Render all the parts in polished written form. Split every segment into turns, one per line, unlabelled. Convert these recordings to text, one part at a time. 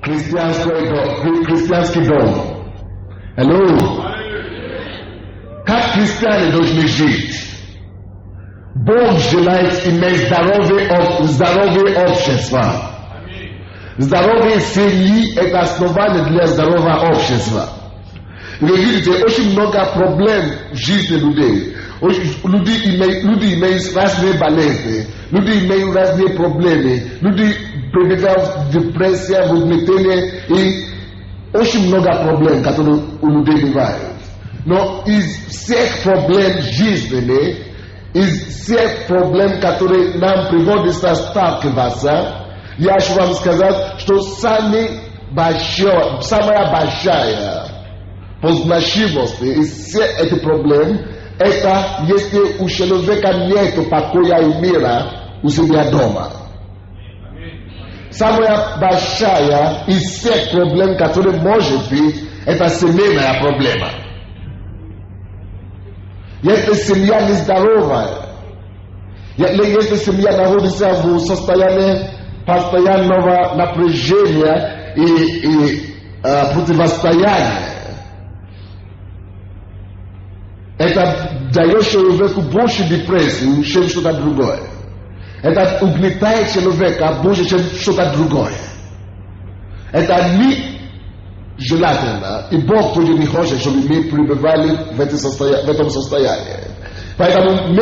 Христианский дом. Алло. Как христиане должны жить? Бог желает иметь здоровое общество. Здоровые семьи – это основание для здорового общества. Вы видите, очень много проблем в жизни людей. Люди имеют разные болезни, люди имеют разные проблемы, люди прибегают в депрессию, в угнетение и очень много проблем, которые у людей бывают. Но из всех проблем жизни, из всех проблем, которые нам приходится сталкиваться, я хочу вам сказать, что самая большая по значимости из всех этих проблем, это если у человека нет покоя и мира у себя дома. Самая большая из всех проблем, которые может быть, это семейная проблема. Если семья нездоровая, если семья находится в состоянии постоянного напряжения и противостояния, это дает человеку больше депрессии, чем что-то другое. Это угнетает человека больше, чем что-то другое. Это не желательно, и Бог тоже не хочет, чтобы мы пребывали в этом состоянии. Поэтому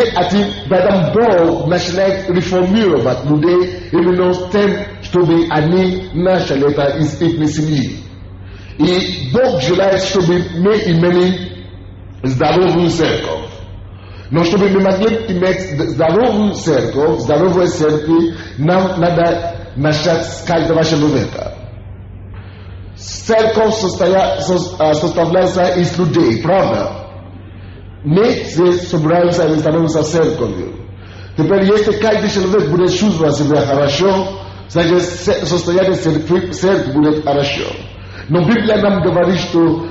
Бог начинает реформировать людей именно с тем, чтобы они начали это из их семьи. И Бог желает, чтобы мы имели здоровую церковь. Но чтобы мы могли иметь здоровую церковь, нам надо начать с каждого человека. Церковь составляется из людей, правда? Мы здесь собираемся и становимся церковью. Теперь, если каждый человек будет чувствовать себя хорошо, значит, состояние церкви будет хорошо. Но Библия нам говорит, что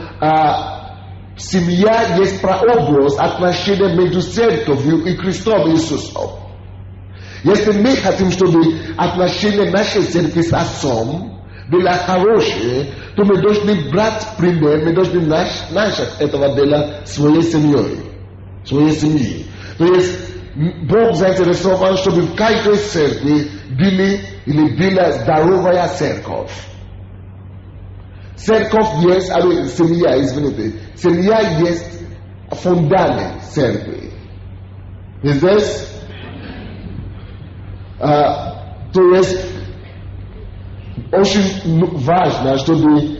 семья есть прообраз отношения между церковью и Христом Иисусом. Если мы хотим, чтобы отношения нашей церкви с Отцом были хорошие, то мы должны брать пример, мы должны начать этого дела своей семьей. То есть Бог заинтересован, чтобы в каждой церкви была здоровая церковь. Семья есть фундамент церкви. Здесь, то есть, очень важно, чтобы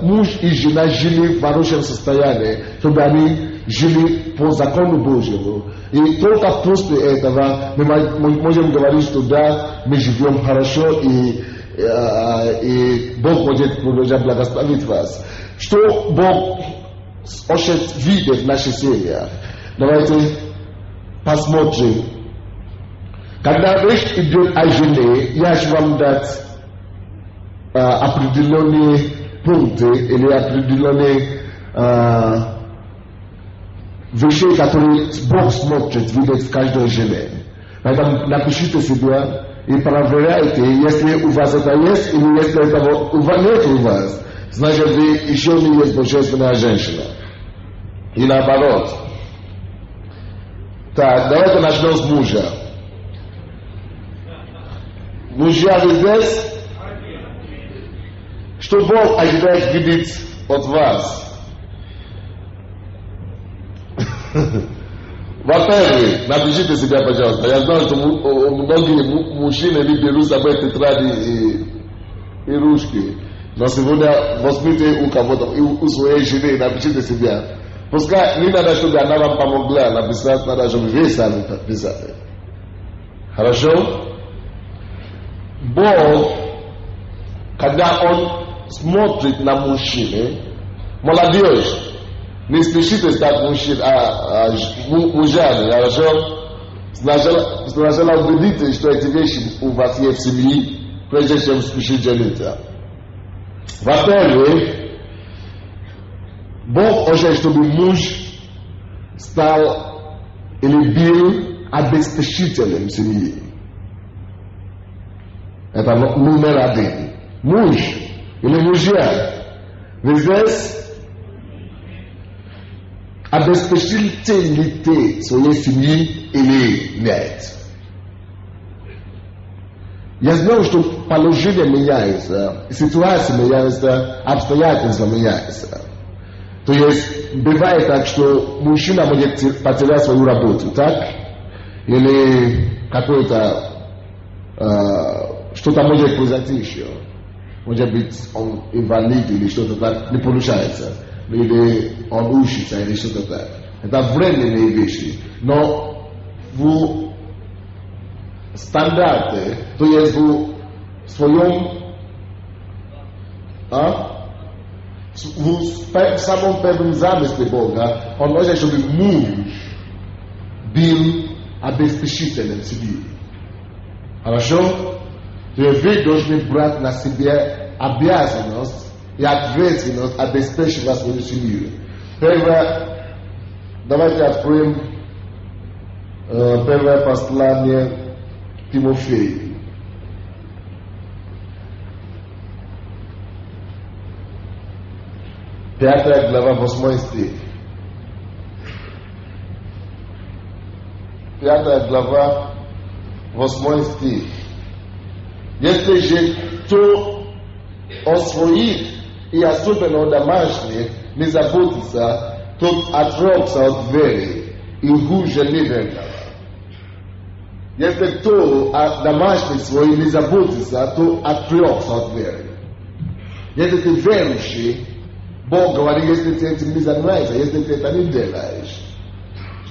муж и жена жили в хорошем состоянии, чтобы они жили по закону Божьему. И только после этого мы можем говорить, что да, мы живем хорошо, и Бог может продолжать благословить вас. Что Бог хочет видеть в наших семьях? Давайте посмотрим. Когда речь идет о жене, я хочу вам дать определенные пункты или определенные вещи, которые Бог смотрит, видит в каждой жене. Поэтому напишите себе и проверяйте, если у вас это есть, или если этого нет у вас, значит, вы еще не есть божественная женщина. И наоборот. Так, давайте начнем с мужа. Мужья, вы здесь? Что Бог ожидает видеть от вас? Во-первых, напишите себя, пожалуйста. Я знаю, что многие мужчины не берут с собой тетради и ручки. Но сегодня возьмите у кого-то, у своей жены, напишите себя. Пускай не надо, чтобы она вам помогла написать, надо, чтобы вы сами подписали. Хорошо? Бог, когда Он смотрит на мужчины, молодежь, не спешите стать мужьями, хорошо? Сначала убедитесь, что эти вещи у вас есть в семье, прежде чем спешить жениться. Во-первых, Бог хочет, чтобы муж стал или был обеспечителем семьи. Это номер один. Муж или мужья. Вы здесь обеспечите ли ты своей семьи или нет? Я знаю, что положение меняется, ситуация меняется, обстоятельства меняются. То есть бывает так, что мужчина может потерять свою работу, так? Или какое-то что-то может произойти еще. Может быть, он инвалид или что-то так, не получается. Или он учится, или что-то так. Это временные вещи. Но в стандарте, то есть в своем в самом первом замысле Бога, он хочет, чтобы муж был обеспечителем семьи. Хорошо? То есть вы должны брать на себя обязанность и ответственность обеспечивать свою семью. Первое, давайте откроем первое послание Тимофею. Пятая глава, 8 стих. 5 глава, 8 стих. Если же кто о своих и особенно о домашних не заботится, тот отрекся от веры и хуже неверного. Если кто о домашних своих не заботится, то отрекся от веры. Если ты верующий, Бог говорит, если ты этим не занимаешься, если ты это не делаешь,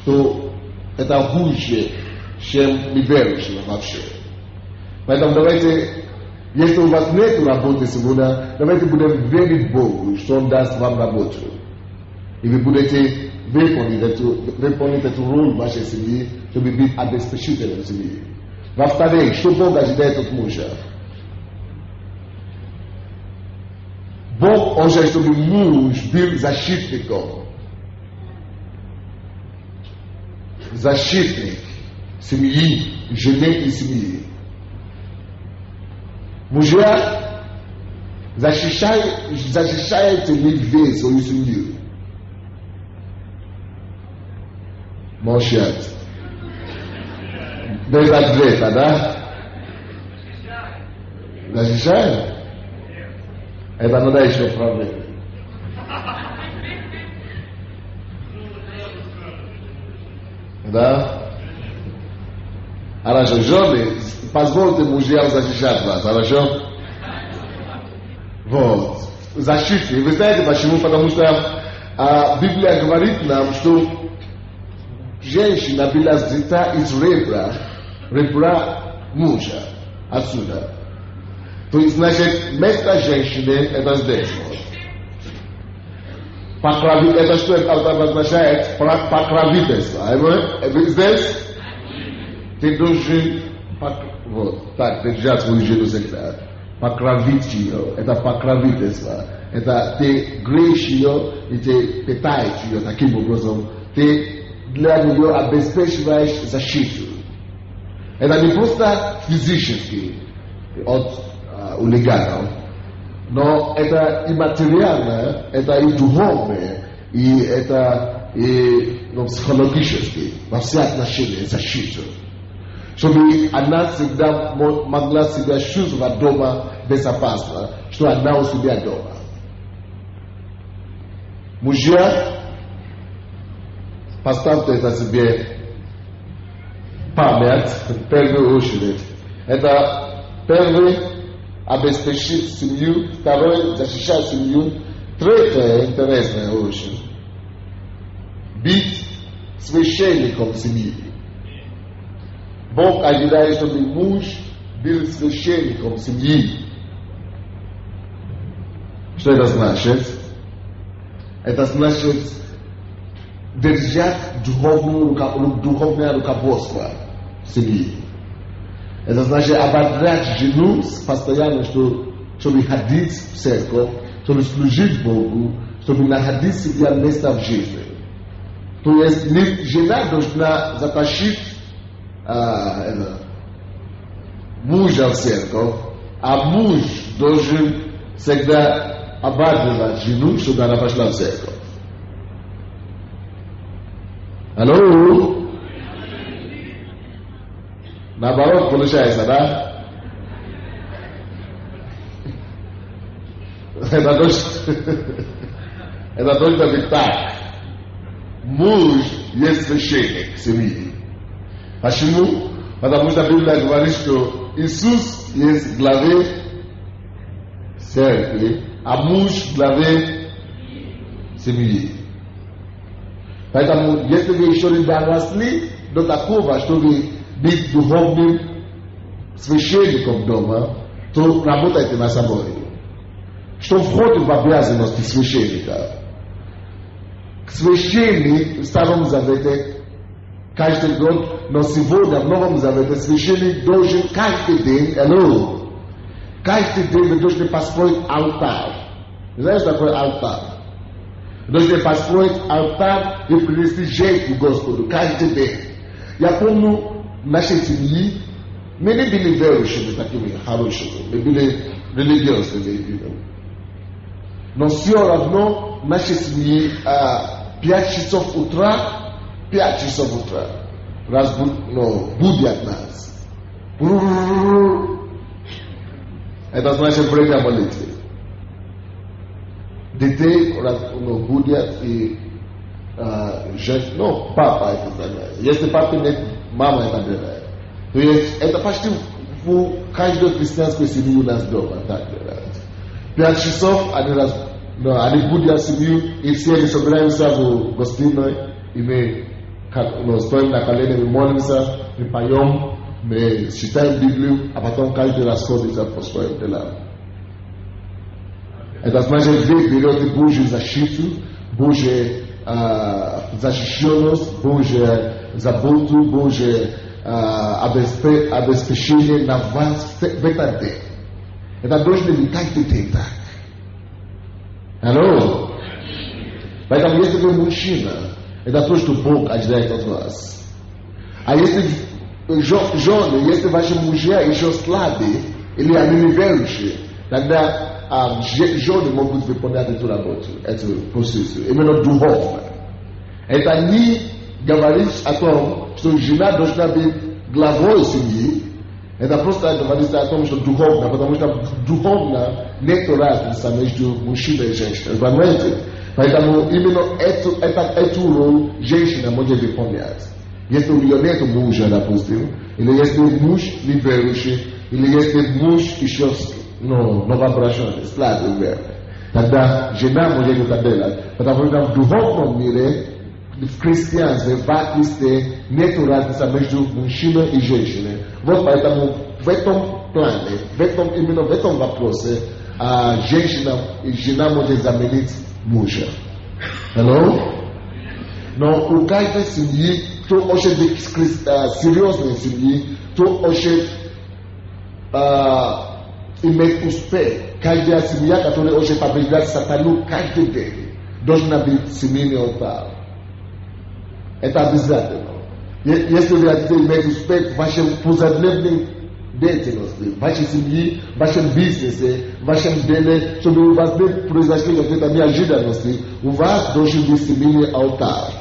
то это хуже, чем неверующий вообще. Поэтому давайте, если у вас нет работы сегодня, давайте будем верить Богу, что Он даст вам работу. И вы будете выполнить эту роль в вашей семье, чтобы быть обеспечителем семьи. Во-вторых, что Бог ожидает от мужа? Бог хочет, чтобы муж был защитником. Защитник семьи, жены и семьи. Мужья, защищаете ли вы свою семью? Молчат. Без ответа, да? Защищаем? Это надо еще проверить. Да? Хорошо, жены, позвольте мужьям защищать вас, хорошо? Вот. Защитник. Вы знаете почему? Потому что Библия говорит нам, что женщина была взята из ребра мужа отсюда. То есть, значит, место женщины это здесь. Покровительство. Это что это означает? Покровительство. Здесь ты должен вот так держать свою жену всегда. Покровить ее. Это покровительство. Это ты греешь ее и ты питаешь ее таким образом. Ты для нее обеспечиваешь защиту. Это не просто физически от хулиганов, но это и материальное, это и духовное, и это и психологически, во все отношения защиту. Чтобы она всегда могла себя чувствовать дома безопасно, что она у себя дома. Мужья, поставьте это себе память в первую очередь. Это первый обеспечить семью, второй защищать семью, третье интересное очень быть священником семьи. Бог ожидает, чтобы муж был священником семьи. Что это значит? Это значит держать духовное руководство семьи. Это значит ободрять жену постоянно, чтобы ходить в церковь, чтобы служить Богу, чтобы находить себе место в жизни. То есть жена должна затащить мужа в церковь, а муж должен всегда обрадовать жену, чтобы она пошла в церковь. Алло? Наоборот получается, да? Это точно ведь так. Муж есть священник семьи. Почему? Потому что Библия говорит, что Иисус есть главе церкви, а муж главе семьи. Поэтому, если вы еще не доросли до такого, чтобы быть духовным священником дома, то работайте над собой. Что входит в обязанности священника? Священник в Старом Завете каждый год, но сегодня в Новом Завете священник должен каждый день, каждый день вы должны построить алтарь. Знаешь, что такое алтарь? Вы должны построить алтарь и принести жертву Господу каждый день. Я помню в нашей семье, мы не были верующими такими хорошими, мы были религиозными. Но все равно в нашей семье 5 часов утра будят нас. Это значит время молитвы. Детей будят и папа это знает. Если папа нет, мама это делает. То есть это почти в каждой христианской семье у нас дома так делают. 5 часов они будут семью, и все мы собираемся в гостиной, и мы стоим на коленях, мы молимся, мы поем, мы читаем Библию, а потом каждый расходится по своим делам. Это значит, вы берете Божью защиту, Божью защищенность, Божью заботу, Божье обеспечение на вас в этот день. Это должно быть каждый день так. Алло? Поэтому, если вы мужчина, это то, что Бог ожидает от вас. А если жены, если ваши мужья еще слабые, или они неверующие, тогда жены могут выполнять эту работу, эту позицию, именно духовно. Это не говорит о том, что жена должна быть главой семьи. Это просто говорится о том, что духовно, потому что духовно нет разницы между мужчиной и женщиной. Понимаете? Поэтому именно эту роль женщина может выполнять. Если у нее нет мужа, допустим, или если муж неверующий, или если муж еще новообращенный, слабый верный, тогда жена может это делать. Потому что в духовном мире, в христианстве, в Христе нет разницы между мужчиной и женщиной. Вот поэтому в этом плане, именно в этом вопросе, жена может заменить мужа. Hello? Но у каждой семьи, кто хочет быть серьезной семьей, кто хочет иметь успех, каждая семья, которая хочет побеждать сатану каждый день, должна быть семейный алтарь. Это обязательно. Если вы хотите иметь успех в вашей повседневной деятельности, в вашей семье, в вашем бизнесе, в вашем деле, чтобы у вас не произошли какие-то неожиданности, у вас должен быть семейный алтарь.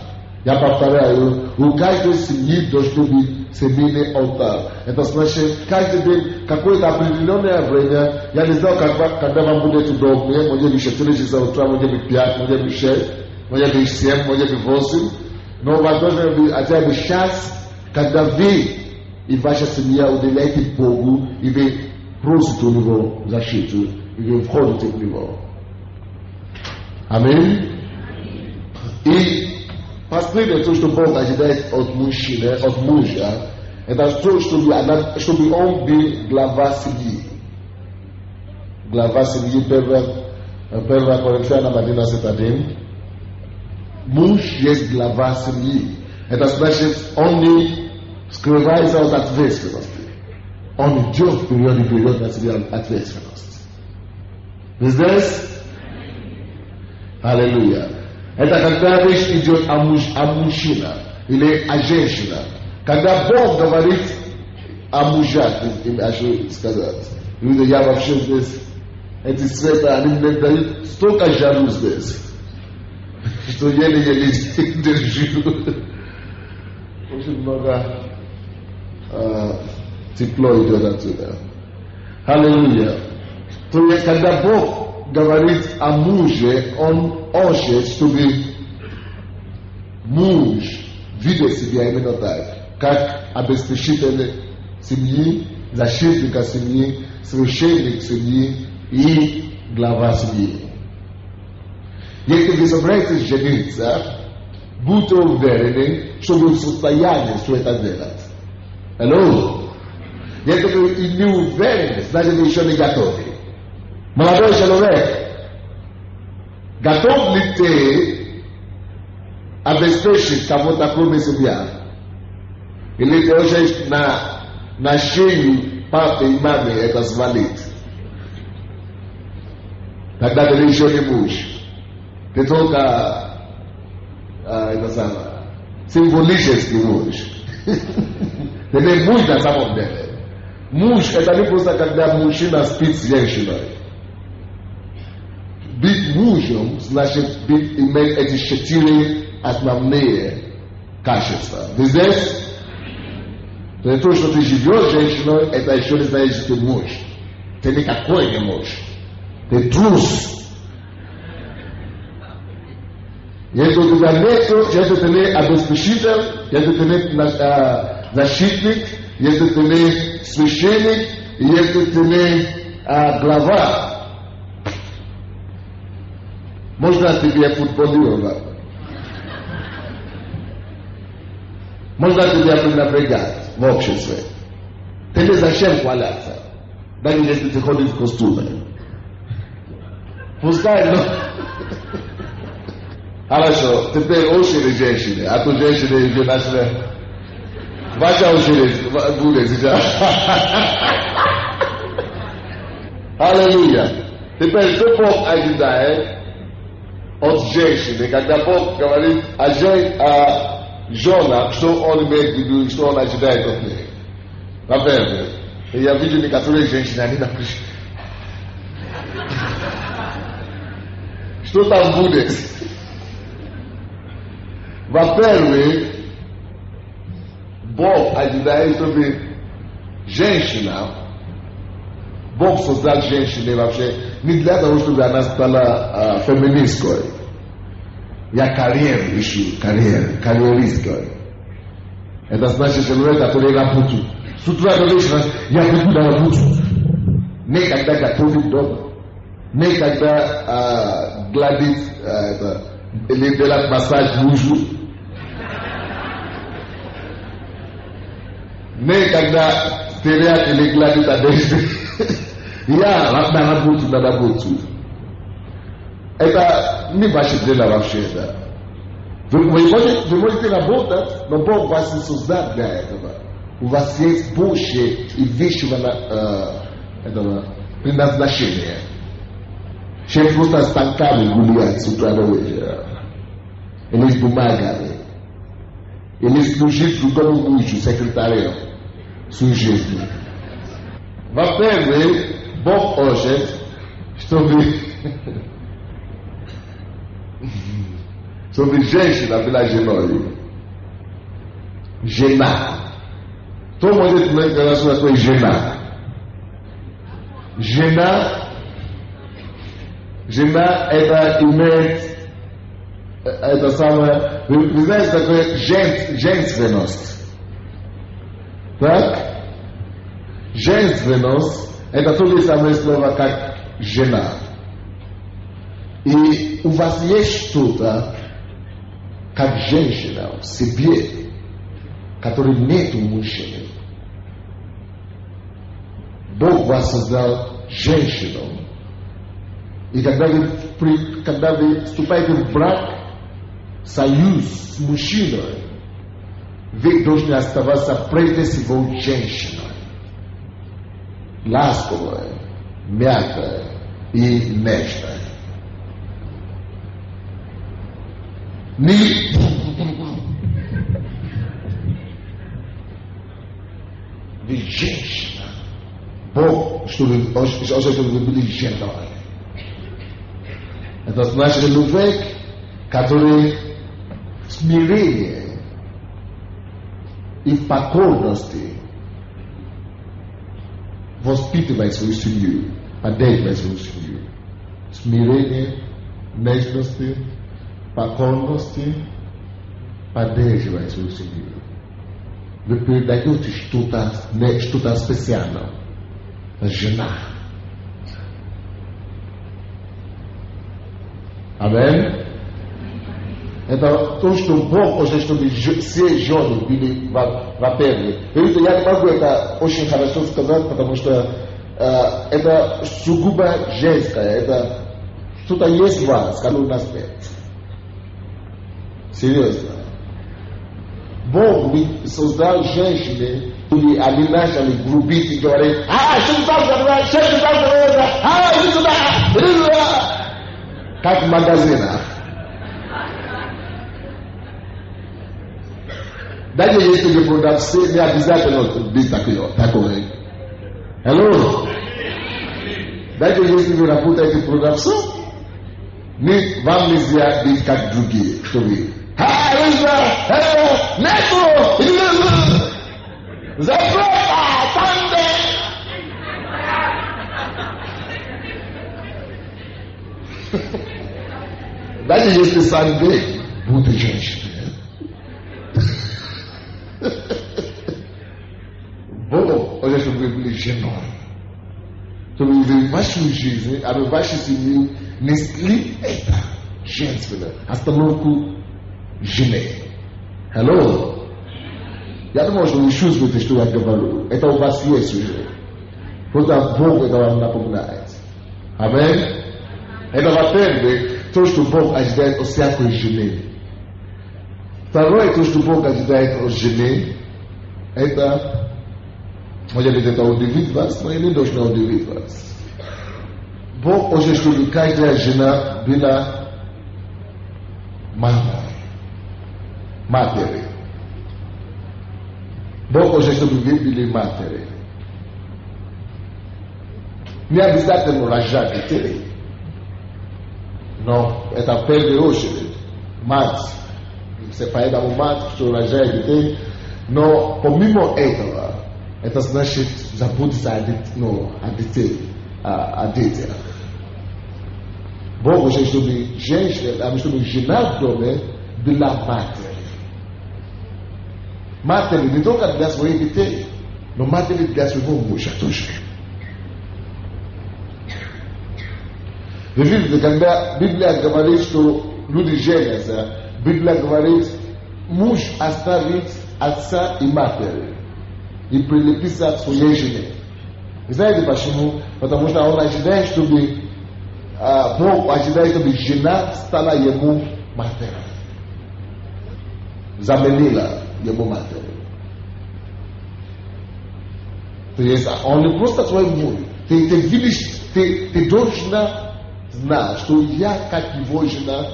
Я повторяю, у каждой семьи должен быть семейный алтарь. Это значит, каждый день, какое-то определенное время, я не знаю, когда вам будет удобнее, может быть 4 часа утра, может быть 5, может быть 6, может быть 7, может быть 8, но у вас должен быть хотя бы час, когда вы и ваша семья уделяете Богу, и вы просите у Него защиту, и вы входите в Него. Аминь. И последнее, то, что Бог ожидает от мужчины, от мужа, это то, чтобы он был глава семьи. Глава семьи, 1 Коринфянам 11:1. Муж есть глава семьи. Это значит, он не скрывается от ответственности. Он идет вперед и берет на себя ответственность. Вы здесь? Аллилуйя. Это когда речь идет о мужчине или о женщине. Когда Бог говорит о мужах, я хочу сказать, Люди, я вообще здесь, эти света, они мне дают столько жару здесь, что еле-еле держу. Очень много тепло идет отсюда. Аллилуйя. То есть, когда Бог говорит о муже, Он хочет, чтобы муж видел себя именно так, как обеспечитель семьи, защитника семьи, священник семьи и глава семьи. Если вы собираетесь жениться, будьте уверены, что вы в состоянии все это делать. Алло? Если вы не уверены, значит вы еще не готовы. Молодой человек, готов ли ты обеспечить кого-то кроме себя? Или ты хочешь на шею папы и мамы это свалить? Тогда ты еще не муж. Ты только это самое, символический муж. Ты не муж на самом деле. Муж это не просто когда мужчина спит с женщиной. Быть мужем значит иметь эти 4 основные качества. Вы здесь? То, что ты живешь с женщиной, это еще не значит, что ты муж. Ты никакой не муж. Ты трус. Если у тебя нет, если ты не обеспечитель, если ты не защитник, если ты не священник, если ты не глава, можно тебе футболировать. Можно тебя пренебрегать в обществе. Ты не зачем хваляться, даже если ты ходишь в костюме. Пускай, но... Хорошо, теперь очередь женщины, а то женщины уже начали... Ваша очередь будет сейчас. Аллилуйя. Теперь что Бог ожидает от женщины, когда Бог говорит о женах, что Он имеет в виду, что Он ожидает от них? Во-первых, я вижу некоторые женщины, они напишут, что там будет? Во-первых, Бог ожидает, чтобы женщина, Бог создал женщину вообще не для того, чтобы она стала феминисткой. Я карьеру ищу, карьеристкой. Это значит человек, который работает. С утра до вечера я приду на работу. Не когда готовит дома. Не когда гладит или делать массаж мужу. Не когда стирает или гладит одежду. Я на работу. Это не ваше дело вообще, да. Вы можете работать, но Бог вас не создал для этого. У вас есть больше и вещего этого предназначения, чем просто станками гулять с утра до вечера. Или с бумагами. Или служить другому мужу, секретарем, свою жизнь. Во-первых, Бог хочет, чтобы женщина была женой. Жена. Кто может мне сказать, что такое жена? Жена это имеет это самое, вы знаете, такое женственность. Так? Женственность это то же самое слово, как жена. И у вас есть что-то, как женщина в себе, которой нет у мужчины. Бог вас создал женщину. И когда вы вступаете в брак, союз с мужчиной, вы должны оставаться прежде всего женщиной. Ласковой, мягкой и нежной. Вы женщина Бог, чтобы вы были женой. Это значит человек, который в смирении и в покорности воспитывает свою семью, поддерживает свою семью. Смирение, нежности, покорности, поддерживает свою семью. Вы передаете что-то специальное. Жена. Аминь. Это то, что Бог хочет, чтобы все жены были во-первых. Видите, я не могу это очень хорошо сказать, потому что это сугубо женское. Это что-то есть в вас, как у нас нет. Серьезно. Бог создал женщины, и они начали грубить и говорить: что ты там говоришь, что ты там говоришь, иди сюда, иди сюда. Как в магазинах. Даже если вы продавцы, не обязательно быть такой. Hello? Даже если вы работаете продавцом, вам нельзя быть как другие, что вы. Нету! Закройте! Санде! Даже если Санде, будут женщины. Бог хочет, чтобы вы были женой. Чтобы вы в вашу жизнь, а в вашей семье несли это женственное, остановку жены. Hello? Я думаю, что вы чувствуете, что я говорю. Это у вас есть уже. Просто Бог это вам напоминает. Аминь? Это во-первых, то, что Бог ожидает от всякой жены. Второе, то, что Бог ожидает от жены, это, может быть, это удивит вас, но и не должно удивить вас. Бог хочет, чтобы каждая жена была мамой, матерью. Бог хочет, чтобы вы были матери. Не обязательно рожать детей, но это в первую очередь мать. Поэтому мать, что рожает детей, но помимо этого, это значит заботиться о детей, о детях. Бог хочет, чтобы женщина, чтобы жена в доме была матерью. Матерью не только для своих детей, но матерью для своего мужа тоже. Вы видите, когда Библия говорит, что люди женятся, Библия говорит, муж оставит отца и матери и прилепится к своей жене. Вы знаете почему? Потому что он ожидает, чтобы Бог ожидает, чтобы жена стала ему матерью. Заменила ему матерью. То есть он не просто твой муж. Ты видишь, ты должна знать, что я, как его жена,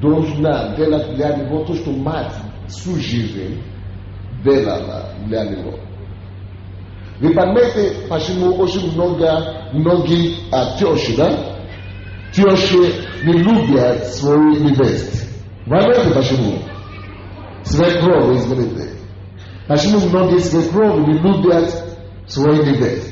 должна делать для него то, что мать всю жизнь делала для него. Вы понимаете, почему очень многие тещи, да? Тещи не любят свою невесту. Вы знаете почему? Свекрови, извините. Почему многие свекрови не любят свою невесту?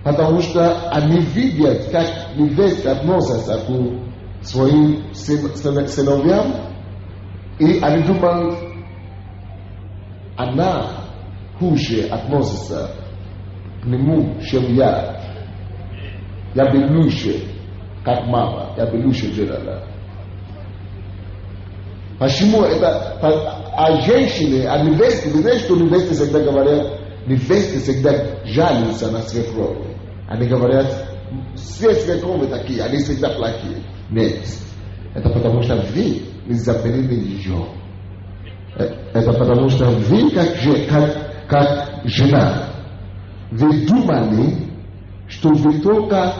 Потому что они видят, как невеста относится к своим сыновьям, и они думают, она хуже относится к нему, чем я. Я бы лучше, как мама, я бы лучше делала. Почему это? А женщины, а невесты, вы знаете, что невесты всегда говорят, невесты всегда жалуются на свекрови. Они говорят, все свекровы такие, они всегда плохие. Нет. Это потому что вы не заменили ее. Это потому что вы, как жена, вы думали, что вы только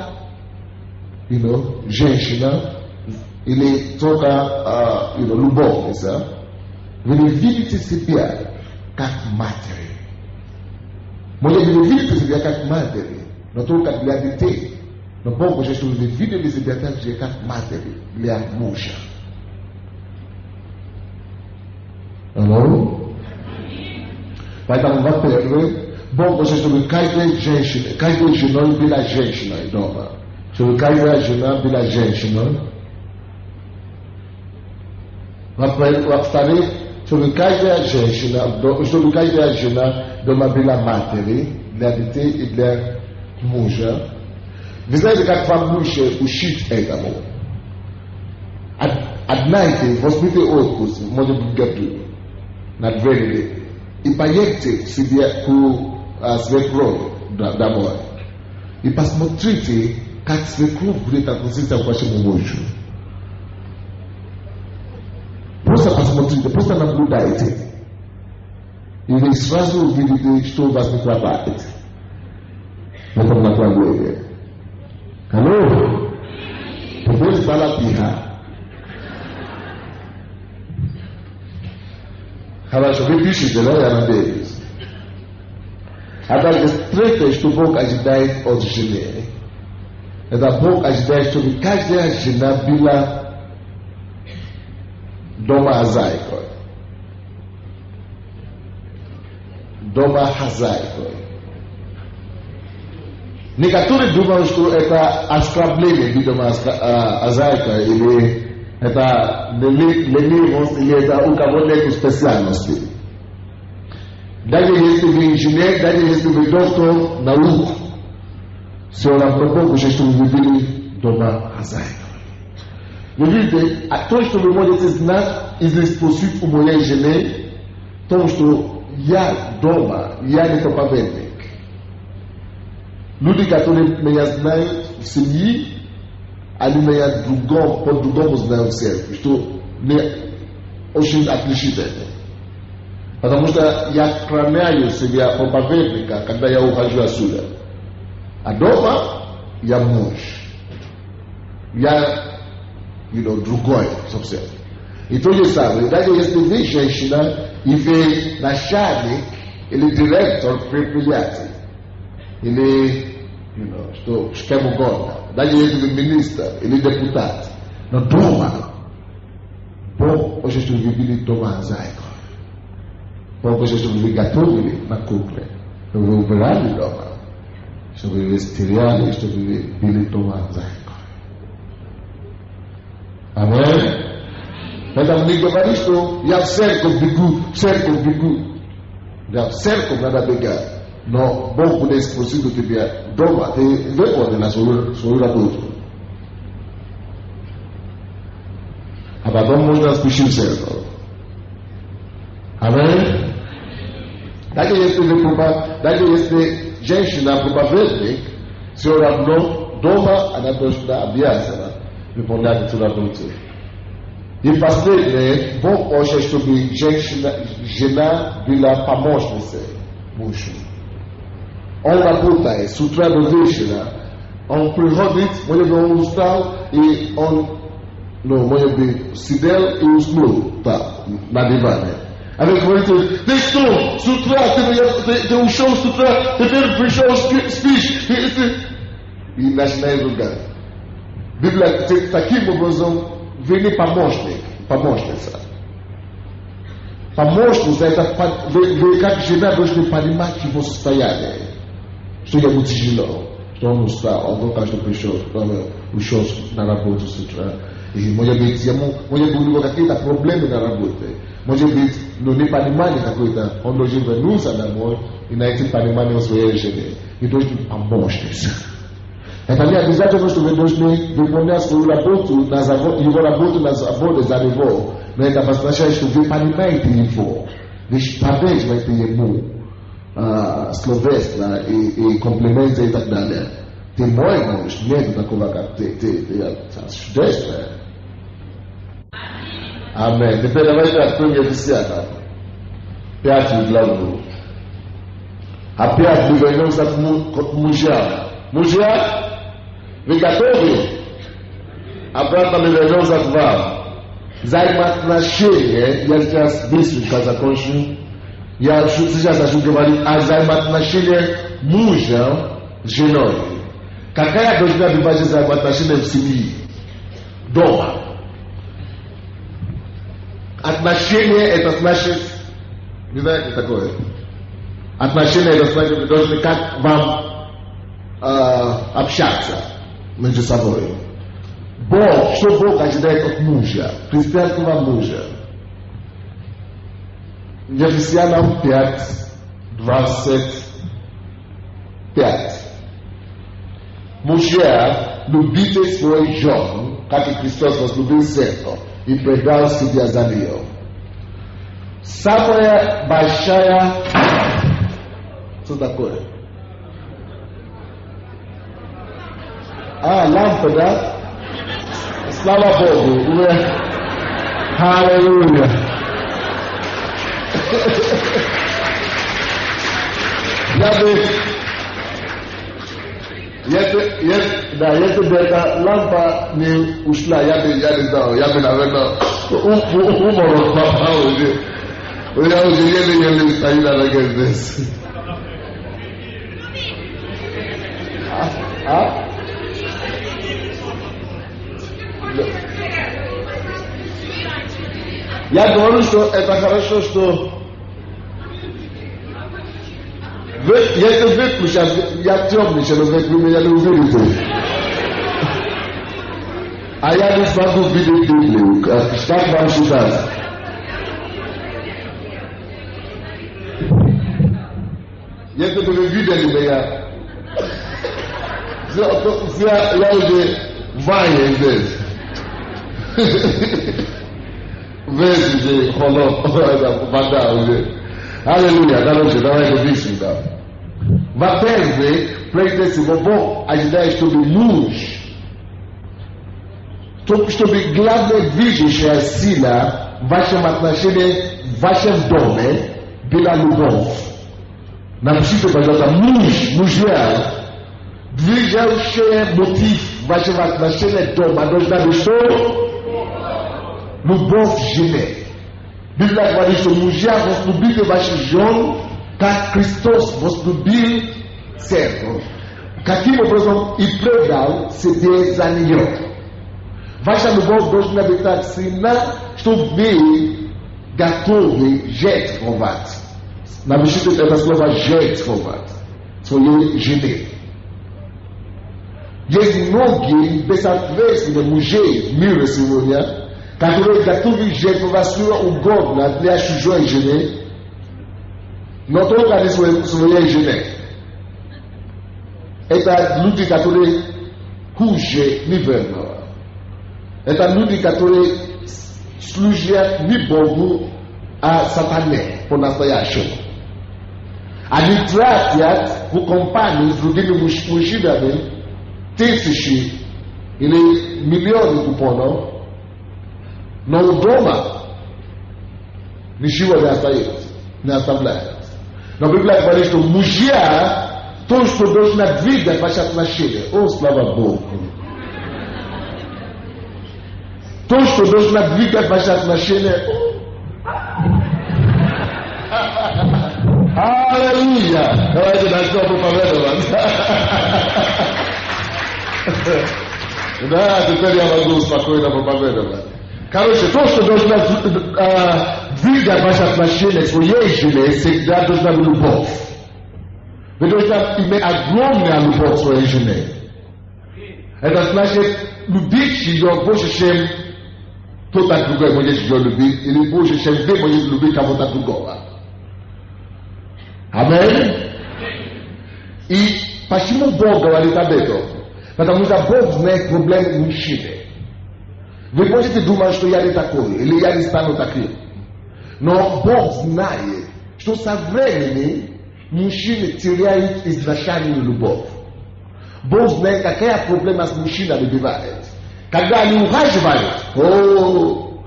женщина или только любовница. Вы не видите себя как матери. Moja vile kati materi. Noto kati no pouco já estou de vida de libertar de kati materi. Lia musha. Alô? Vai dar perder. Bom, vocês estão de caide genoi bila gente, não é? Doma. Sobre caide genoi bila gente, não? Vai sobre caide gente, não? Sobre caide genoi doma bila materi, l'habité e bila muja. Visai de kati fa musha o shit é da bom. At night, você tem outros, modo de gato, na verdade. E paiete se via com as vecro da boa. E pas motrite kat vecro grita consiste a quase mojo. Posta pas motrite, posta na bludaite. E ele faz o vídeo de estou vas no trabalho. Não como na tua glória. Alô? Depois fala pirra. Habacho que bicho de lá era deles. Agora estreitas tu pouco agidai originei. É da pouco agidai tu me caia agina bila doma azaico. Doma hazaico. Nikaturi duma ustu eta askrableme bi doma azaico ele eta livros ele eta o cabone especial nosso. Daí este de engenheiro, daí este de doutor na UC. Se ora propõe que estou vivendo doma azaico. Vivide a todos os modos de ensinar é possível o mulher engenheiro, todos ya doma ya de topavende. Ludi katole meyasnai simi ali meya drugom pod drugomos na observe. Estou ne очень отличительно. Потому что я охраняю себя проповедника, когда я ухожу отсюда. А дома я муж. Я, другой совсем. И то же самое. Даже если вы женщина, и вы начальник или директор предприятия, или, что с кем угодно, даже если вы министр или депутат, но дома, bom, hoje estou vivendo doма azaico. Bom, hoje estou vivendo gatole na cucle. Eu vou operar de doma. Estou vivendo estiriano, estou vivendo doма azaico. Amém? Mas a mulher vai isto, e a cerco bigu. Já cerco nada pegar. No, bom, por esse possível que via doma, tem vergonha na sua adulto. Abadom można spuścić serce. Amen? Daje jest женщина проповедник, все равно дома она должна обязана выполнять эту работу. И последнее, Бог хочет, чтобы жена была помощницей мужу. Он работает с утра до вечера, он приходит, может быть, он устал, и он может быть, сидел и уснул на диване. А вы говорите, ты что, с утра, ты ушел с утра, теперь пришел, спишь. И начинает ругать. Библия таким образом, вы не помощница. Помощница, это вы как жена должны понимать его состояние. Что ему тяжело, что он устал, он только что пришел, он ушел на работу с утра. И, может быть, у него какие-то проблемы на работе. Может быть, не понимание какое-то, он должен вернуться домой и найти понимание своей жены. И должен помочь. Это не обязательно, что вы должны выполнять свою работу, его работу на заводе за него. Но это означает, что вы понимаете его. Вы поддерживаете ему словесно и комплименты и так далее. Ты мой муж, нет такого, как ты чудесная. Аминь. Теперь давайте откроем Ефесянам. 5 главу. Опять мы вернемся к мужьям. Мужья, вы готовы? Обратно мы вернемся к вам. Взаимоотношения, я сейчас быстренько закончу. Я сейчас начну говорить о взаимоотношениях мужа с женой. Какая должна быть взаимоотношения в семье? Дома. Отношения это значит, не знаете такое? Отношения это значит, вы должны как вам общаться между собой. Бог, что Бог ожидает от мужа, христианского мужа? Ефесянам 5, 25. Мужья, любите своих жен, как и Христос возлюбил церковь и предал себя за нее. Самая большая... Что такое? Лампа, да? Слава Богу! Аллилуйя! Если бы эта лампа не ушла, я бы не знал, я бы, наверное, умор попал уже. Я уже еле-еле стою на ноге здесь. Я говорю, что это хорошо, что если выключат, я темный человек, вы меня не увидите. А я не смогу видеть Библию. Как вам считать? Если бы вы видели меня, я уже в ванне здесь. Весь уже холод, вода уже. Аллилуйя, короче, давайте висим, да. Во-первых, прежде всего, Бог ожидает, чтобы муж, чтобы главная движущая сила в вашем отношении, в вашем доме была любовь. Напишите, пожалуйста, мужья, движущий мотив вашего отношения дома должна быть что? Любовь к жене. Библия говорит, что мужья возлюбите ваших жен, как Христос возлюбил церковь. Каким образом и предал себе за нее. Ваша любовь должна быть так сильна, что вы готовы жертвовать. Напишите это слово жертвовать своей жене. Есть многие безответственные мужей в мире сегодня, которые готовы жертвовать что угодно для чужой жены, но только не своей жены. Это люди, которые хуже неверного. Это люди, которые служат не Богу, а сатане по-настоящему. Они тратят в компании с другими мужчинами тысячи или миллионы купонов, но у дома ничего не остается, не оставляет. Но Библия говорит, что мужья, то, что должно двигать ваши отношения. О, слава Богу! То, что должно двигать ваши отношения. Аллилуйя! Давайте начнем проповедовать. Да, теперь я могу спокойно проповедовать. Короче, то, что должно двигать ваши отношения к своей жене, всегда должна быть любовь. Вы должны иметь огромную любовь к своей жене. Это значит любить ее больше, чем кто-то другой может ее любить, или больше, чем вы можете любить кого-то другого. Аминь. И почему Бог говорит об этом? Потому что Бог знает проблемы мужчины. Вы можете думать, что я не такой, или я не стану таким. Но Бог знает, что со временем мужчины теряют изначальную любовь. Бог знает, какая проблема с мужчинами бывает. Когда они ухаживают, о,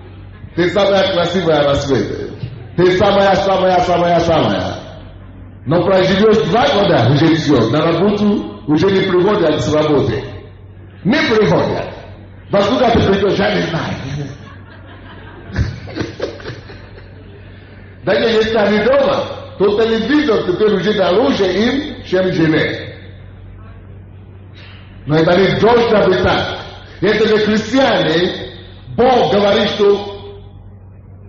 ты самая красивая на свете. Ты самая. Но проживешь 2 года, уже все. На работу уже не приводят с работы. Не приводят. Поскольку ты придешь, я не знаю. Да не, если они дома, το television του τέλου γεταρούσε είναι γενέ. Но это не должно быть так. Если вы христиане, Бог говорит, что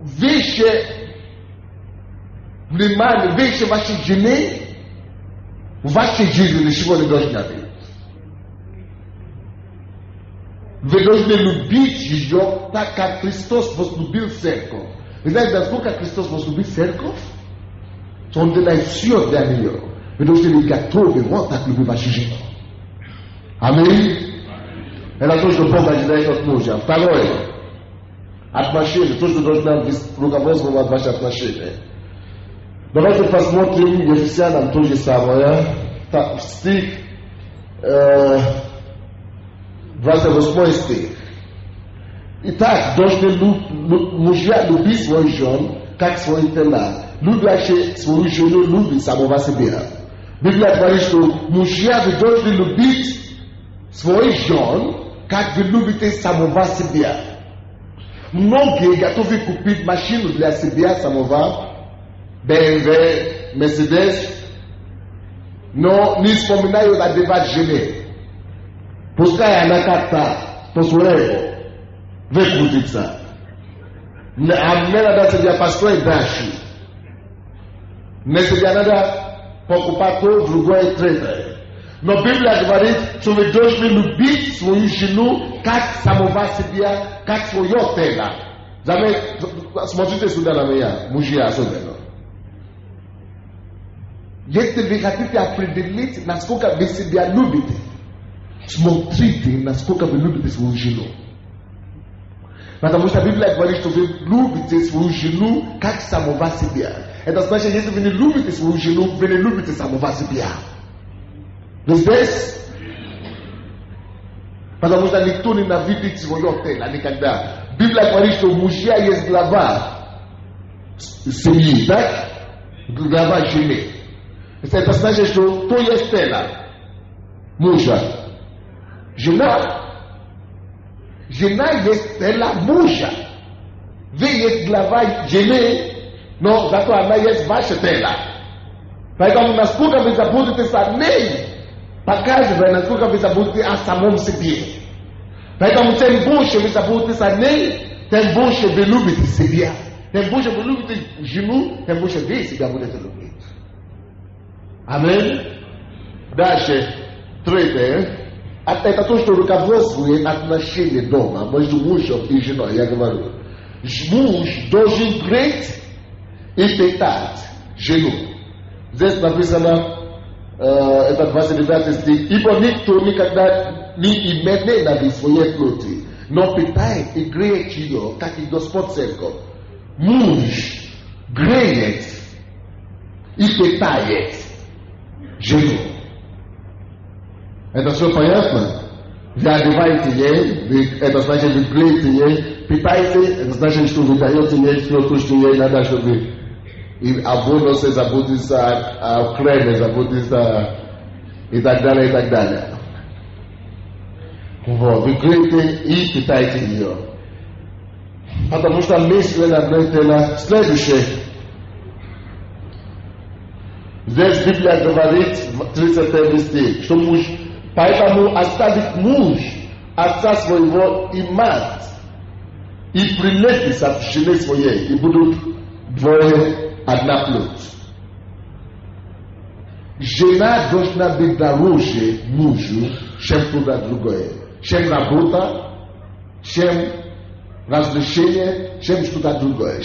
выше внимания, выше вашей жены, в вашей жизни ничего не должно быть. Вы должны любить ее так, как Христос возлюбил церковь. Вы знаете, насколько Христос возлюбил церковь? Что Он делает все для нее. Вы должны быть готовы вот так любить вашу жену. Аминь. Это то, что Бог ожидает от мужа. Второе. Отношения. То, что должно руководствовать ваши отношения. Давайте посмотрим Ефесянам то же самое. Стих 28 стих. Итак, должны мужья любить свою жену, как свои тела. Любящий свою жену любит самого себя. Библия говорит, что мужья вы должны любить свою жену, как вы любите самого себя. Многие готовы купить машину для себя самого, BMW, Mercedes, но не вспоминают отдавать жене. Пускай она как-то по-своему выкрутится. А мне надо себе построить дачу. Мне себе надо покупать то, другое, третье. Но Библия говорит, что вы должны любить свою жену как самого себя, как свое тело. Смотрите сюда на меня, мужья особенно. Если вы хотите определить, насколько вы себя любите, смотрите, насколько вы любите свою жену. Потому что Библия говорит, что вы любите свою жену как самого себя. Это значит, если вы не любите свою жену, вы не любите самого себя. Вы здесь? Потому что никто не ненавидит свое тело никогда. Библия говорит, что мужья есть глава семьи, так? Глава жены. Это значит, что кто есть тело? Мужа. Жена. Жена есть тело мужа. Вы есть глава жены, но зато она есть ваше тело. Поэтому насколько вы заботитесь о ней, показывая, насколько вы заботитесь о самом себе. Поэтому тем больше вы заботитесь о ней, тем больше вы любите себя. Тем больше вы любите жену, тем больше вы себя будете любить. Аминь. Дальше, третье. Это то, что руководствует отношения дома между мужем и женой. Я говорю, муж должен греть и питать жену. Здесь написано, это 29 стих, ибо никто никогда не имеет ненависть своей плоти, но питает и греет ее, как и Господь церковь. Муж греет и питает жену. Это все понятно? Вы одеваете ей, это значит, вы греете ей, питаете, это значит, что вы даете ей все то, что ей надо, чтобы и о волосе заботиться, о креме заботиться, и так далее, и так далее. Вот, вы греете и питаете ее. Потому что мысль на одной тело. Следующее. Здесь Библия говорит, 31 стих, что муж, поэтому оставит муж отца своего и мать, и прилепится к жене своей, и будут двое одна плоть. Жена должна быть дороже мужу, чем туда другое. Чем работа, чем развлечение, чем что-то другое.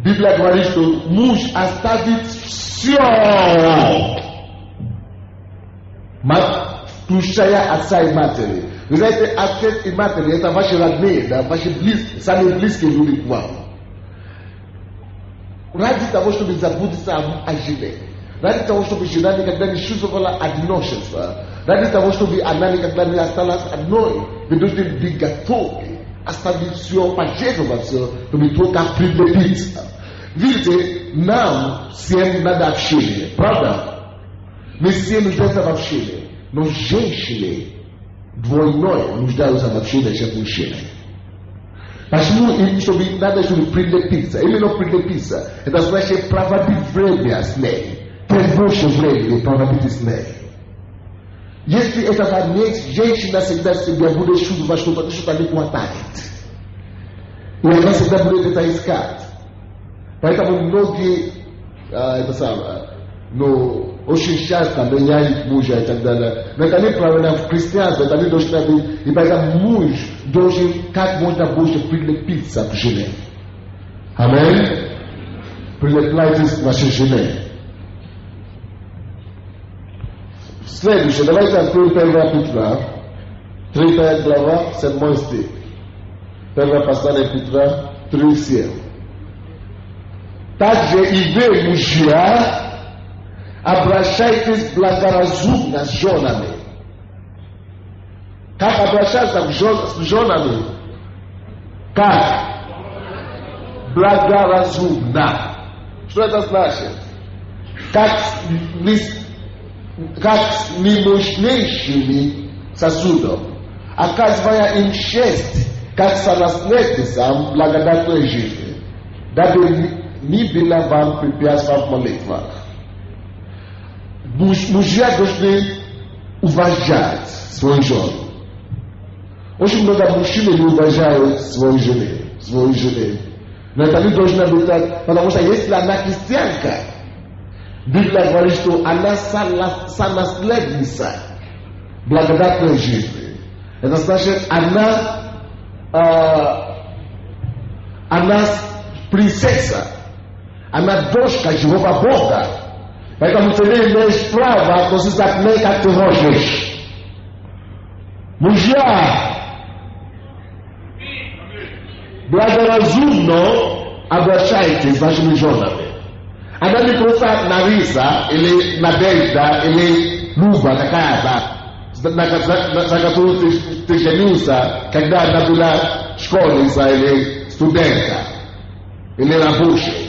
Библия говорит, что муж оставит все, включая отца и матери. Вы знаете, отец и матери это ваши родные, да, ваши самые близкие люди к вам. Ради того, чтобы заботиться о жене. Ради того, чтобы жена никогда не чувствовала одиночество. Ради того, чтобы она никогда не осталась одной. Вы должны быть готовы оставить все, пожертвовать все, чтобы только прилепиться. Видите, нам всем надо общение, правда? Мы все нуждаемся в общении. Но женщины двойное нуждаются в общении, чем мужчины. Почему им надо, чтобы прилепиться? Именно прилепиться. Это значит проводить время с ней. Тем больше времени проводить с ней. Если этого нет, женщина всегда себя будет чувствовать, что что-то не хватает. И она всегда будет это искать. Поэтому многие, очень часто меняют мужа и так далее. Но это неправильно в христианстве, это не должно быть. И поэтому муж должен как можно больше прилепиться к жене. Аминь. Прилепляйтесь к вашей жене. Следующее, давайте откроем 1 Петра, 3 глава, 7 стих. 1 послание Петра, 3:7. Также и вы, мужья, обращайтесь благоразумно с женами. Как обращаться с женами? Как? Благоразумно. Что это значит? Как с немощнейшими сосудом, оказывая им честь, как сонаследницам благодатной жизни, дабы не было вам препятствия в молитвах. Мужья должны уважать свою жену. Очень много мужчин не уважают свою жену. Но это не должно быть так, потому что если она христианка, Библия говорит, что она сонаследница благодатной жизни. Это значит, она принцесса, она дочка живого Бога. Поэтому ты не имеешь права относиться к ней, как ты хочешь. Мужья, благоразумно обращайтесь с вашими женами. Она не просто Нариса, или Надежда, или Люба какая-то, за которую ты женился, когда она была школьница или студентка, или рабочая.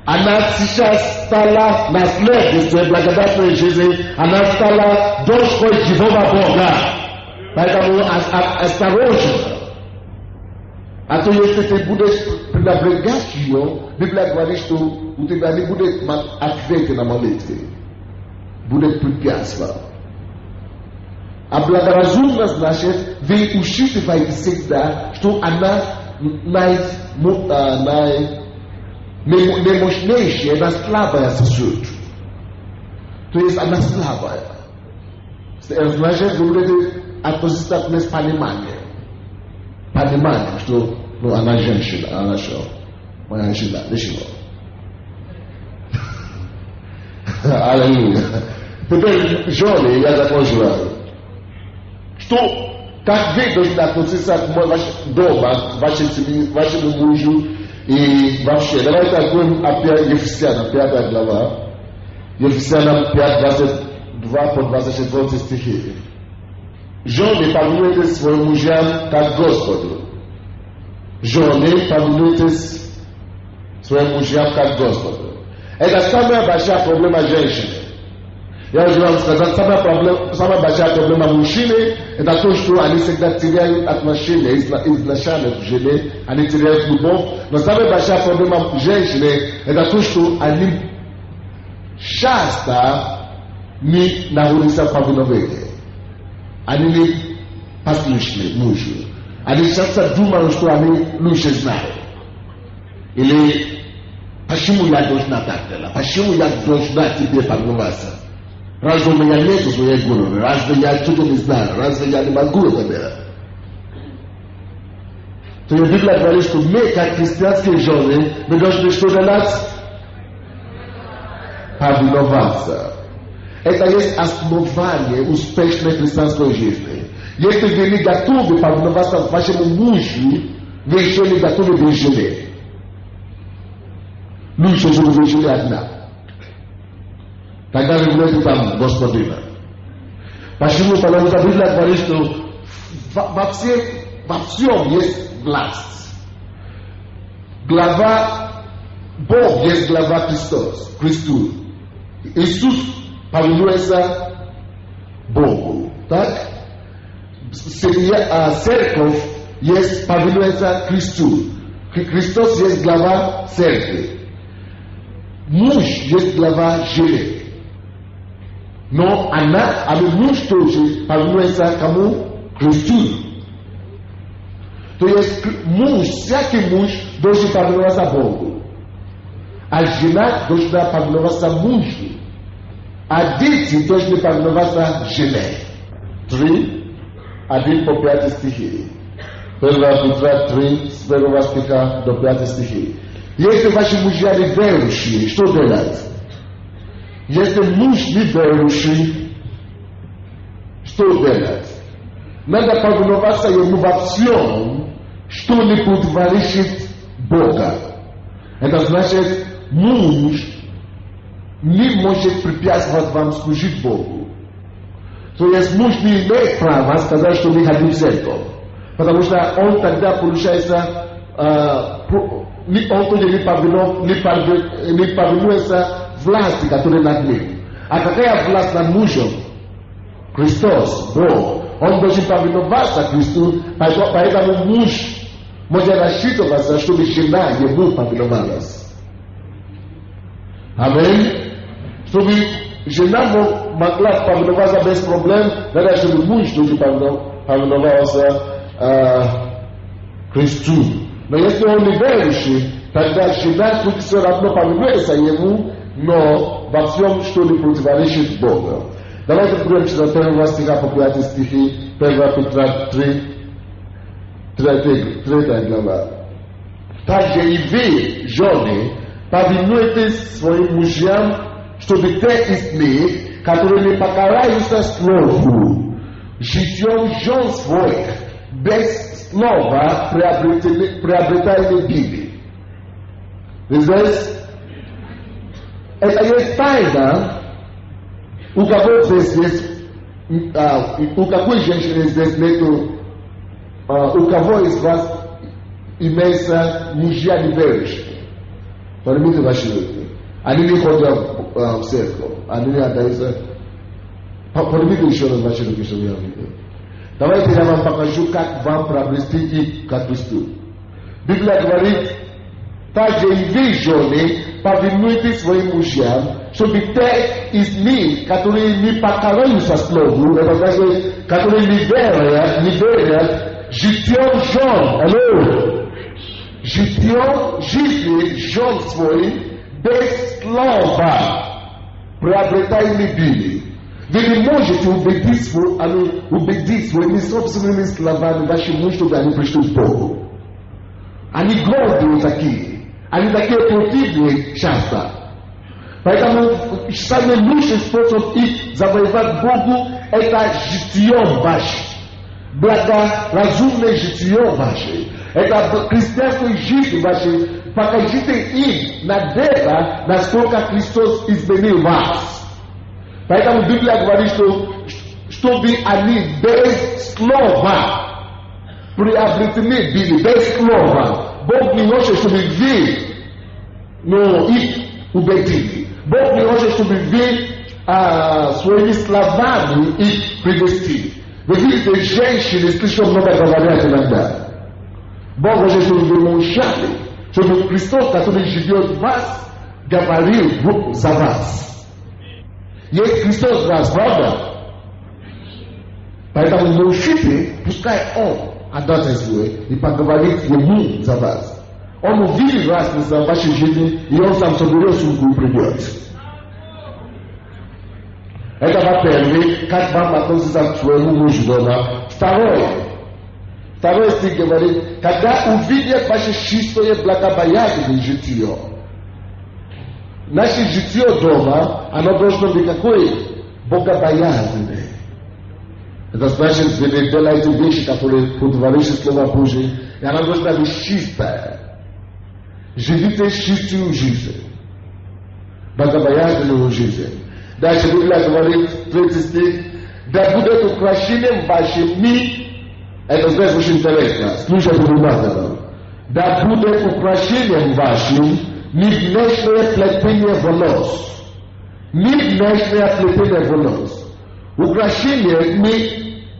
Она сейчас стала наследницей благодатной жизни, она стала дочкой живого Бога. Поэтому осторожно. А то если ты будешь пренебрегать ее, Библия говорит, что у тебя не будет ответа на молитве. Будет препятствие. А благоразумно значит, вы учитываете всегда, что она немощнейшая, она слабая сосуд. То есть она слабая. Значит, вы будете относиться к ней с пониманием. Пониманием, что она женщина, она что? Моя жена, ничего. Аллилуйя. Теперь, жены, я закончил. Что, как вы должны относиться к вашему дому, к вашему мужу и вообще. Давайте откроем опять Ефесянам, 5 глава. Ефесянам 5, 22 по 24 стихи. Жены, повинуйтесь своим мужьям, как Господу. Жены, повинуйтесь своим мужьям, как Господу. Это самая большая проблема женщины. Я уже вам сказал, самая большая проблема мужчины, это то, что они всегда теряют отношения изначально к жене, они теряют любовь. Но самая большая проблема женщины, это то, что они часто не находятся в повиновении. Они не послушны мужу. Они часто думают, что они лучше знают. Или почему я должна так делать? Почему я должна тебе повиноваться? Разве у меня нет своей головы? Разве я что-то не знаю? Разве я не могу это делать? То есть Библия говорит, что мы, как христианские жены, мы должны что делать? Повиноваться. Это есть основание успешной христианской жизни. Если вы не готовы повиноваться вашему мужу, вы еще не готовы быть женой. Лучше, чтобы вы жили одна. Тогда вы будете там господина. Почему? Потому что Библия говорит, что во всем есть власть. Глава, Бог есть глава Христу. Иисус повинуется Богу. Так? Церковь jest powinnoența Hristos jest głowa cerkwi. Mąż jest głowa żony. No, ale mąż to jest powinnoența komu? Chrystusowi. To jest mąż, jaki mąż должен повиноваться Богу. А жена должна повиноваться мужу. А дети должны повиноваться жене. 3:1 по 5 стихи. 1 Петра 3, с 1 стиха до 5 стихи. Если ваши мужья не верующие, что делать? Если муж не верующий, что делать? Надо повиноваться ему во всем, что не противоречит Бога. Это значит, муж не может препятствовать вам служить Богу. То есть муж не имеет права сказать, что не ходим в церковь. Потому что он тогда, получается, он тоже не повинуется власти, которая над ним. А какая власть над мужем? Христос, Бог. Он должен повиноваться Христу, поэтому муж может рассчитываться, чтобы жена ему повиновалась. Аминь. Чтобы жена могла повиноваться без проблем, надо, чтобы муж тоже повиновался Христу. Но если он не верующий, тогда жена будет все равно повиноваться ему, но во всем, что не противоречит Богу. Давайте будем читать 1 стиха по 5 стихи, 1 Петра 3 глава. Также и вы, жены, повинуйтесь своим мужьям, чтобы те из них, которые не покоряются слову, житьем жен своих, без слова приобретали Библию. Здесь это есть тайна. У кого здесь есть, у какой женщины здесь нету, у кого из вас имеется мужья неверующие? Поднимите ваши руки. Они не ходят в церковь, они не отдаются. Поднимите еще раз ваши руки, чтобы я видел. Давайте я вам покажу, как вам приобрести их ко Христу. Библия говорит, также и вы, жены, повинуйтесь своим мужьям, чтобы те из них, которые не покоряются слову, это значит, которые не верят, житьем жен, житьем жизни жен своих, без слова, приобретаемые Библии. Вы не можете убедить своими собственными словами ваши мужи, чтобы они пришли к Богу. Они гордые такие. Они такие противные часто. Поэтому самый лучший способ их завоевать Богу – это житьем ваше. Благоразумное житье ваше. Это христианская жизнь ваша. Покажите им на дело, насколько Христос изменил вас. Поэтому Библия говорит, что чтобы они без слова приобретены были, без слова. Бог не хочет, чтобы вы их убедили. Бог не хочет, чтобы вы своими словами их привести. Вы видите, женщины слишком много говорят иногда. Бог хочет, чтобы вы молчали, чтобы Христос, который живет в вас, говорил за вас. Есть Христос в вас, правда? Поэтому научите, пускай Он отдательствует и поговорит ему за вас. Он увидит разницу в вашей жизни, и он сам соберет сумку и придет. Это во-первых, как вам относится к своему мужу дома. Второй стих говорит, когда увидят ваше чистое благобоязненное житие. Наше житие дома, оно должно быть какое? Богобоязненное. Это значит, вы не делаете вещи, которые противоречат Слову Божьему, и она должна быть чистая. Живите чистую жизнь. Богобоязненную жизнь. Дальше Библия говорит, 3 стих, да будет украшением вашим мир. Это здесь очень интересно. Слушайте внимательно. Да будет украшением вашим не внешнее плетение волос. Не внешнее плетение волос. Украшение, мы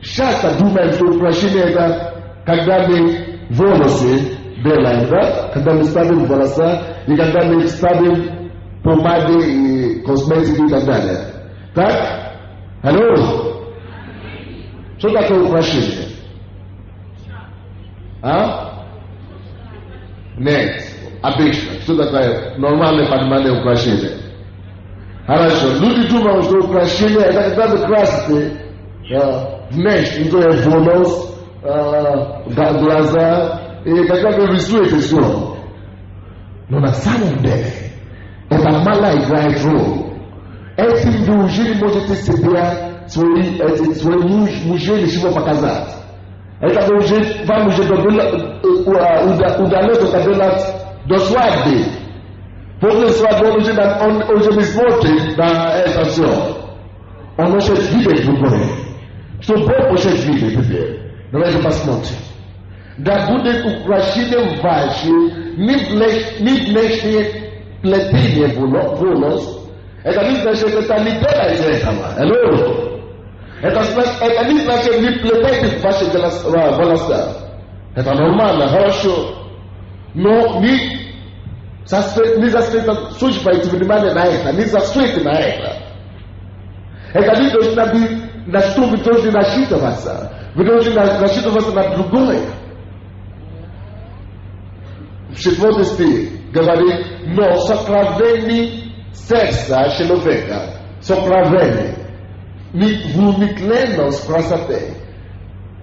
часто думаем, что украшение это когда мы волосы делаем, да? Когда мы ставим волоса, и когда мы ставим помады и косметики и так далее. Так? Алло? Что такое украшение? А? Нет. Обычно. Что такое нормальное понимание украшения? Хорошо. Люди думают, что украшение это когда вы красите внешне, то есть волос, глаза, и когда вы рисуете все. Но на самом деле это мало играет роль. Этим вы уже не можете себе свои мужей ничего показать. Это вам уже удалось это делать до свадьбы. После свадьбы он уже не смотрит на это все. Он может видеть другое. Что Бог может видеть теперь. Давайте посмотрим. Да будет украшением ваши не внешнее плетение волос. Это не значит, что это не делается этого. Алло? Это не значит, не плетайте ваши волоса. Это нормально, хорошо. Но не заслушивайте внимание на это, не заслушайте на это. Это не должно быть, на что вы должны рассчитываться. Вы должны рассчитываться на другое. В 4 стих говорит, но сокровенный сердца человека, сокровенный, в уникленность красоты,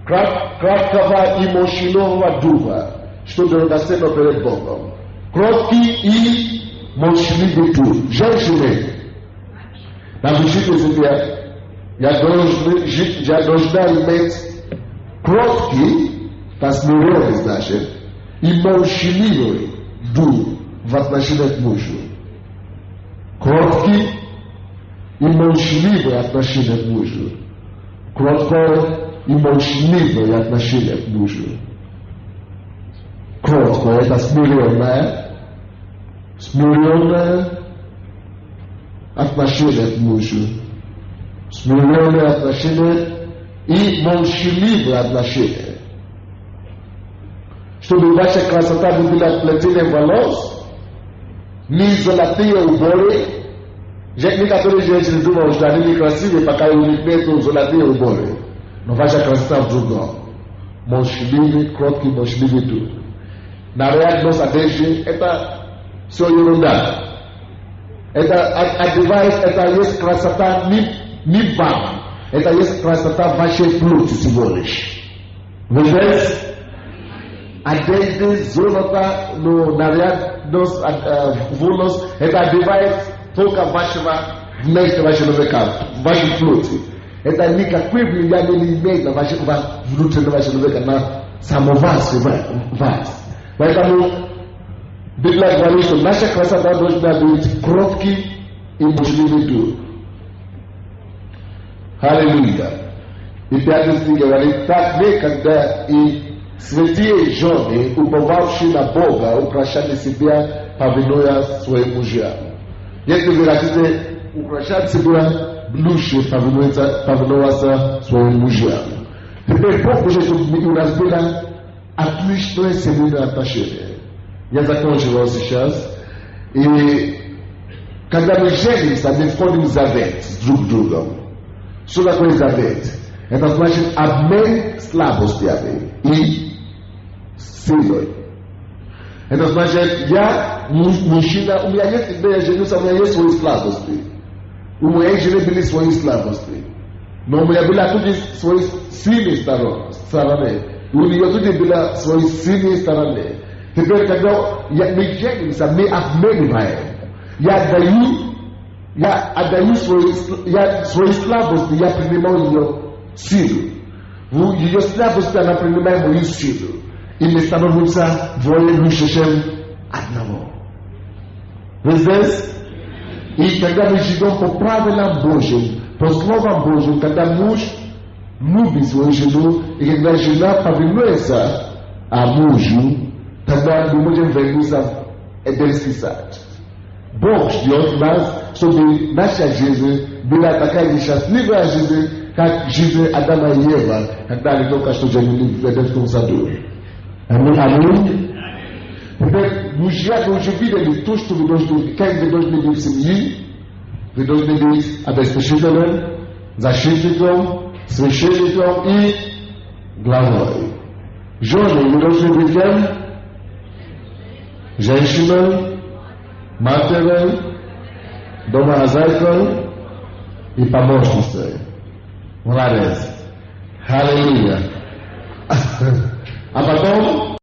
краткого и мощного духа, что драгоценно перед Богом. Кроткий и молчаливый дух. Женщины, напишите себе, я должна иметь кроткий, посмиренный, значит, и молчаливый дух в отношении к мужу. Кроткий и молчаливое отношение к мужу. Кроткое и молчаливое отношение к мужу. Кроткое — это смиренное отношение к мужу. Смиренное отношение и молчаливое отношение. Чтобы ваша красота не была плетением волос, не золотые уборы. Некоторые женщины думают, что они некрасивые, пока у них нет золотые уборы. Но ваша красота в другом. Молчаливый, кроткий, молчаливый дух. Нарядность одежды — это все ерунда. Это одеваясь, это есть красота не вам. Это есть красота вашей плоти всего лишь. Вы знаете? Одежды, золото, нарядность, волос, это одевает только вашего внешнего человека, вашей плоти. Это никакое влияние не имеет на вашего внутреннего человека, на самого вас. Поэтому Библия говорит, что наша красота должна быть кроткий и молчаливый дух. Аллилуйя. И 5 стих говорит, так некогда и святые жены, уповавшие на Бога, украшали себя, повинуя своим мужьям. Если вы хотите украшать себя, лучше повинуяться своим мужьям. Теперь Бог хочет, чтобы у нас было отличное семейное отношение. Я закончил его сейчас. И когда мы женимся, мы входим в завет с друг другом. Что такое завет? Это значит обмен слабостями и силой. Это значит, я мужчина, у меня есть, когда я женился, у меня есть свои слабости. У моей жены были свои слабости. Но у меня были tudi свои сильные стороны. У нее tudi были свои сильные стороны. Теперь, когда мы женимся, мы обмениваем. Я отдаю свои слабости, я принимаю ее силу. В ее слабости она принимает мою силу. И мы становимся вдвое лучше, чем одного. Вы здесь? И когда мы живем по правилам Божьим, по словам Божьим, когда муж любит свою жену, и когда жена повинуется мужу, тогда мы можем вернуться в Эдемский сад. Бог ждет нас, чтобы наша жизнь была такая несчастливая жизнь, как живе Адама и Ева, когда они только что жили в Эдемском саду.
Аминь, аминь.
Теперь мужья, вы уже видели то, что вы должны, как вы должны быть в семье, вы должны быть обеспечителем, защитником, священником и главой. Жены, вы должны быть кем? Женщиной, матерью, домохозяйкой и помощницей. Молодец. Аллилуйя. А потом